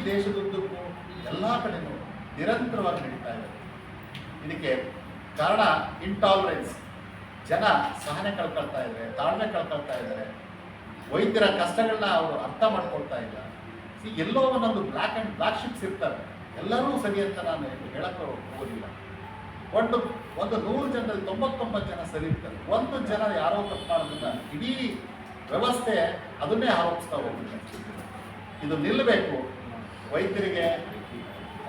ದೇಶದುದ್ದಕ್ಕೂ ಎಲ್ಲ ಕಡೆನೂ ನಿರಂತರವಾಗಿ ನಡೀತಾ ಇದೆ. ಇದಕ್ಕೆ ಕಾರಣ ಇಂಟಾಲರೆನ್ಸ್. ಜನ ಸಹನೆ ಕಳ್ಕೊಳ್ತಾ ಇದ್ದಾರೆ, ತಾಳ್ಮೆ ಕಳ್ಕೊಳ್ತಾ ಇದ್ದಾರೆ, ವೈದ್ಯರ ಕಷ್ಟಗಳನ್ನ ಅವರು ಅರ್ಥ ಮಾಡ್ಕೊಳ್ತಾ ಇಲ್ಲ. ಎಲ್ಲೋ ಒಂದೊಂದು ಬ್ಲಾಕ್ ಶಿಪ್ಸ್ ಇರ್ತಾರೆ, ಎಲ್ಲರೂ ಸರಿ ಅಂತ ನಾನು ಹೇಳಕ್ಕೆ ಹೋಗೋದಿಲ್ಲ. ಒಂದು 100 ಜನರಲ್ಲಿ 99 ಜನ ಸರಿ ಇರ್ತಾರೆ. 1 ಜನ ಯಾರೋ ತಪ್ಪು ಮಾಡೋದ್ರಿಂದ ಇಡೀ ವ್ಯವಸ್ಥೆ ಅದನ್ನೇ ಆರೋಪಿಸ್ತಾ ಹೋಗುತ್ತೆ. ಇದು ನಿಲ್ಲಬೇಕು. ವೈದ್ಯರಿಗೆ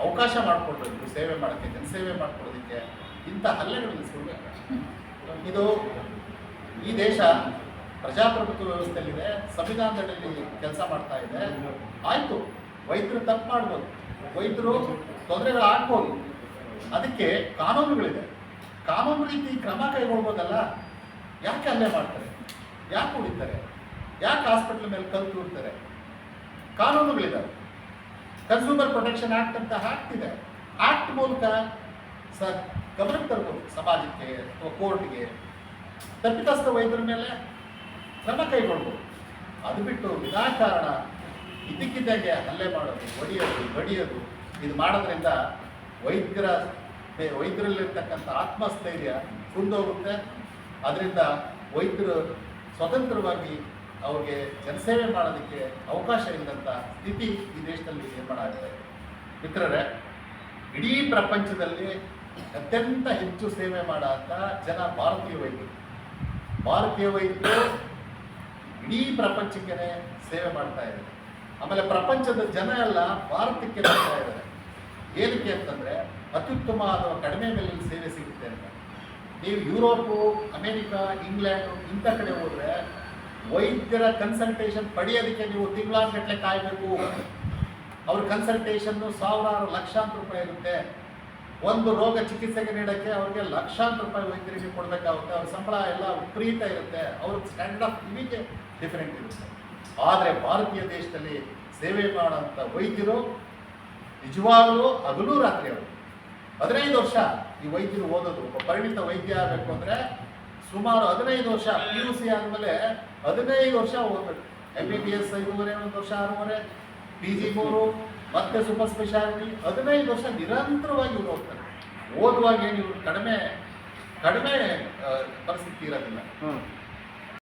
ಅವಕಾಶ ಮಾಡಿಕೊಡ್ಬೇಕು, ಸೇವೆ ಮಾಡೋಕ್ಕೆ, ಜನಸೇವೆ ಮಾಡ್ಕೊಡೋದಕ್ಕೆ. ಇಂಥ ಹಲ್ಲೆಗಳು ನಿಲ್ಲಿಸ್ಕೊಡ್ಬೇಕು. ಇದು ಈ ದೇಶ ಪ್ರಜಾಪ್ರಭುತ್ವ ವ್ಯವಸ್ಥೆಯಲ್ಲಿದೆ, ಸಂವಿಧಾನದಲ್ಲಿ ಕೆಲಸ ಮಾಡ್ತಾ ಇದೆ. ಆಯಿತು, ವೈದ್ಯರು ತಪ್ಪು ಮಾಡ್ಬೋದು, ವೈದ್ಯರು ತೊಂದರೆಗಳು ಆಗ್ಬೋದು, ಅದಕ್ಕೆ ಕಾನೂನುಗಳಿದೆ. ಕಾನೂನು ರೀತಿ ಕ್ರಮ ಕೈಗೊಳ್ಬೋದಲ್ಲ. ಯಾಕೆ ಹಲ್ಲೆ ಮಾಡ್ತಾರೆ, ಯಾಕೆ ಹೊಡಿತಾರೆ, ಯಾಕೆ ಹಾಸ್ಪಿಟ್ಲ್ ಮೇಲೆ ಕಲ್ಲು ತೂರ್ತಾರೆ? ಕಾನೂನುಗಳಿದ್ದಾವೆ. ಕನ್ಸ್ಯೂಮರ್ ಪ್ರೊಟೆಕ್ಷನ್ ಆ್ಯಕ್ಟ್ ಅಂತ ಆ್ಯಕ್ಟ್ ಇದೆ. ಆ್ಯಕ್ಟ್ ಮೂಲಕ ಗಮನಕ್ಕೆ ತರ್ಬೋದು ಸಮಾಜಕ್ಕೆ ಅಥವಾ ಕೋರ್ಟ್ಗೆ. ತಪ್ಪಿತಸ್ಥ ವೈದ್ಯರ ಮೇಲೆ ಕ್ರಮ ಕೈಗೊಳ್ಬೋದು. ಅದು ಬಿಟ್ಟು ವಿನಾಕಾರಣ ಇದ್ದಕ್ಕಿದ್ದಾಗೆ ಹಲ್ಲೆ ಮಾಡೋದು, ಹೊಡೆಯೋದು, ಬಡಿಯೋದು, ಇದು ಮಾಡೋದ್ರಿಂದ ವೈದ್ಯರಲ್ಲಿರ್ತಕ್ಕಂಥ ಆತ್ಮಸ್ಥೈರ್ಯ ಕುಂದೋಗುತ್ತೆ. ಅದರಿಂದ ವೈದ್ಯರು ಸ್ವತಂತ್ರವಾಗಿ ಅವ್ರಿಗೆ ಜನಸೇವೆ ಮಾಡೋದಕ್ಕೆ ಅವಕಾಶ ಇಲ್ಲದಂಥ ಸ್ಥಿತಿ ಈ ದೇಶದಲ್ಲಿ ನಿರ್ಮಾಣ ಆಗ್ತಾ ಇದೆ. ಮಿತ್ರರೇ, ಇಡೀ ಪ್ರಪಂಚದಲ್ಲಿ ಅತ್ಯಂತ ಹೆಚ್ಚು ಸೇವೆ ಮಾಡೋಂಥ ಜನ ಭಾರತೀಯ ವೈದ್ಯರು. ಭಾರತೀಯ ವೈದ್ಯರು ಇಡೀ ಪ್ರಪಂಚಕ್ಕೆ ಸೇವೆ ಮಾಡ್ತಾ ಇದ್ದಾರೆ. ಆಮೇಲೆ ಪ್ರಪಂಚದ ಜನ ಎಲ್ಲ ಭಾರತಕ್ಕೆ ಬರ್ತಾ ಇದ್ದಾರೆ. ಏನಕ್ಕೆ ಅಂತಂದರೆ ಅತ್ಯುತ್ತಮವಾದ ಕಡಿಮೆ ಬೆಲೆಯಲ್ಲಿ ಸೇವೆ ಸಿಗುತ್ತೆ ಅಂತ. ನೀವು ಯುರೋಪು, ಅಮೇರಿಕಾ, ಇಂಗ್ಲೆಂಡು ಇಂಥ ಕಡೆ ಹೋದರೆ ವೈದ್ಯರ ಕನ್ಸಲ್ಟೇಷನ್ ಪಡೆಯೋದಕ್ಕೆ ನೀವು ತಿಂಗಳಾನ್ಗಟ್ಟಲೆ ಕಾಯಬೇಕು. ಅವ್ರ ಕನ್ಸಲ್ಟೇಷನ್ನು ಸಾವಿರಾರು ಲಕ್ಷಾಂತರ ರೂಪಾಯಿ ಇರುತ್ತೆ. ಒಂದು ರೋಗ ಚಿಕಿತ್ಸೆಗೆ ನೀಡೋಕ್ಕೆ ಅವ್ರಿಗೆ ಲಕ್ಷಾಂತರ ರೂಪಾಯಿ ವೈದ್ಯರಿಗೆ ಕೊಡಬೇಕಾಗುತ್ತೆ. ಅವ್ರ ಸಂಬಳ ಎಲ್ಲ ವಿಪರೀತ ಇರುತ್ತೆ. ಅವ್ರ ಸ್ಟ್ಯಾಂಡರ್ಡ್ ಆಫ್ ಲಿವಿಂಗ್ ಡಿಫರೆಂಟ್ ಇರುತ್ತೆ. ಆದರೆ ಭಾರತೀಯ ದೇಶದಲ್ಲಿ ಸೇವೆ ಮಾಡೋಂಥ ವೈದ್ಯರು ನಿಜವಾಗಲೂ ಹಗಲು ರಾತ್ರಿ ಅವರು 15 ವರ್ಷ ಈ ವೈದ್ಯರು ಓದೋದು. ಒಬ್ಬ ಪರಿಣಿತ ವೈದ್ಯ ಆಗಬೇಕು ಅಂದರೆ ಸುಮಾರು 15 ವರ್ಷ, PUC ಆದಮೇಲೆ 15 ವರ್ಷ ಓದಬೇಕು. MBBS 5.5 1 ವರ್ಷ 6.5, PG 3, ಮತ್ತೆ ಸೂಪರ್ ಸ್ಪೆಷಾಲಿಟಿ 15 ವರ್ಷ ನಿರಂತರವಾಗಿ ಇವರು ಓದ್ತಾರೆ. ಓದುವಾಗ ಏನು ಇವರು ಕಡಿಮೆ ಪರಿಸ್ಥಿತಿ ಇರೋದಿಲ್ಲ.